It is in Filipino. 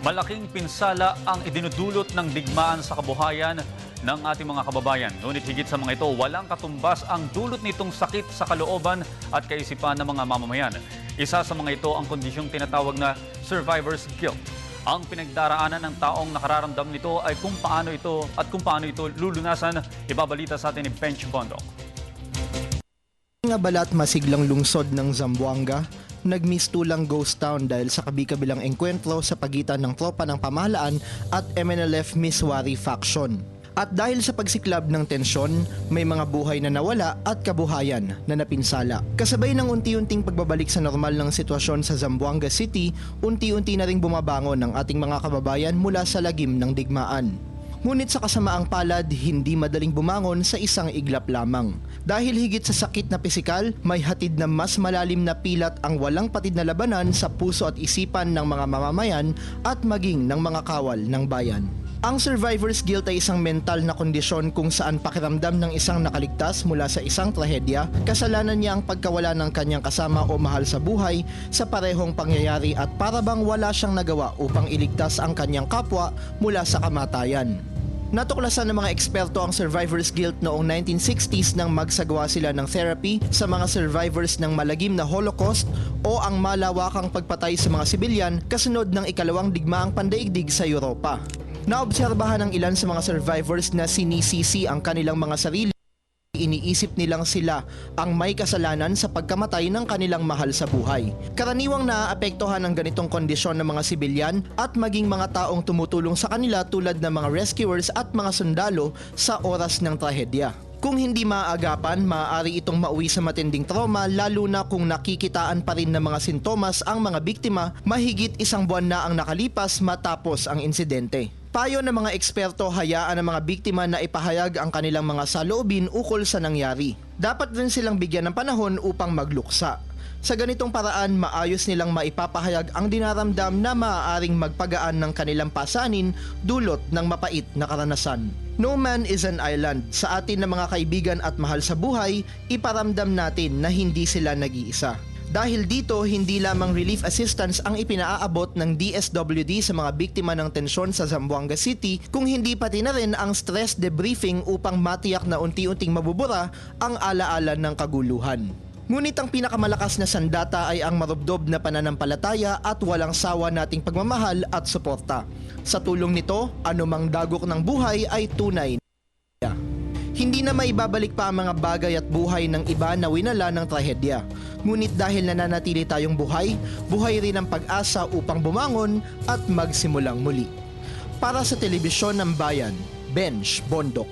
Malaking pinsala ang idinudulot ng digmaan sa kabuhayan ng ating mga kababayan. Ngunit higit sa mga ito, walang katumbas ang dulot nitong sakit sa kalooban at kaisipan ng mga mamamayan. Isa sa mga ito ang kondisyong tinatawag na survivor's guilt. Ang pinagdaraanan ng taong nakararamdam nito ay kung paano ito lulunasan. Ibabalita sa atin ni Bench Bondok. Nga balat masiglang lungsod ng Zamboanga, nagmistulang ghost town dahil sa kabi-kabilang engkwentro sa pagitan ng tropa ng pamahalaan at MNLF Miswari faction. At dahil sa pagsiklab ng tensyon, may mga buhay na nawala at kabuhayan na napinsala. Kasabay ng unti-unting pagbabalik sa normal ng sitwasyon sa Zamboanga City, unti-unti na ring bumabangon ang ating mga kababayan mula sa lagim ng digmaan. Ngunit sa kasamaang palad, hindi madaling bumangon sa isang iglap lamang. Dahil higit sa sakit na pisikal, may hatid na mas malalim na pilat ang walang patid na labanan sa puso at isipan ng mga mamamayan at maging ng mga kawal ng bayan. Ang survivor's guilt ay isang mental na kondisyon kung saan pakiramdam ng isang nakaligtas mula sa isang trahedya, kasalanan niya ang pagkawala ng kanyang kasama o mahal sa buhay sa parehong pangyayari at para bang wala siyang nagawa upang iligtas ang kanyang kapwa mula sa kamatayan. Natuklasan ng mga eksperto ang survivor's guilt noong 1960s nang magsagawa sila ng therapy sa mga survivors ng malagim na Holocaust o ang malawakang pagpatay sa mga sibilyan kasunod ng ikalawang digmaang pandaigdig sa Europa. Naobserbahan ng ilan sa mga survivors na sinisisi ang kanilang mga sarili. Iniisip nilang sila ang may kasalanan sa pagkamatay ng kanilang mahal sa buhay. Karaniwang naaapektuhan ng ganitong kondisyon ng mga sibilyan at maging mga taong tumutulong sa kanila tulad ng mga rescuers at mga sundalo sa oras ng trahedya. Kung hindi maaagapan, maaari itong mauwi sa matinding trauma lalo na kung nakikitaan pa rin ng mga sintomas ang mga biktima mahigit isang buwan na ang nakalipas matapos ang insidente. Payo ng mga eksperto, hayaan ang mga biktima na ipahayag ang kanilang mga saloobin ukol sa nangyari. Dapat rin silang bigyan ng panahon upang magluksa. Sa ganitong paraan, maayos nilang maipapahayag ang dinaramdam na maaaring magpagaan ng kanilang pasanin dulot ng mapait na karanasan. No man is an island. Sa atin na mga kaibigan at mahal sa buhay, iparamdam natin na hindi sila nag-iisa. Dahil dito, hindi lamang relief assistance ang ipinaaabot ng DSWD sa mga biktima ng tensyon sa Zamboanga City, kung hindi pati na rin ang stress debriefing upang matiyak na unti-unting mabubura ang alaala ng kaguluhan. Ngunit ang pinakamalakas na sandata ay ang marubdob na pananampalataya at walang sawa nating pagmamahal at suporta. Sa tulong nito, anumang dagok ng buhay ay tunay. Hindi na maibabalik pa ang mga bagay at buhay ng iba na winala ng trahedya. Ngunit dahil nananatili tayong buhay, buhay rin ang pag-asa upang bumangon at magsimulang muli. Para sa Telebisyon ng Bayan, Bench Bondok.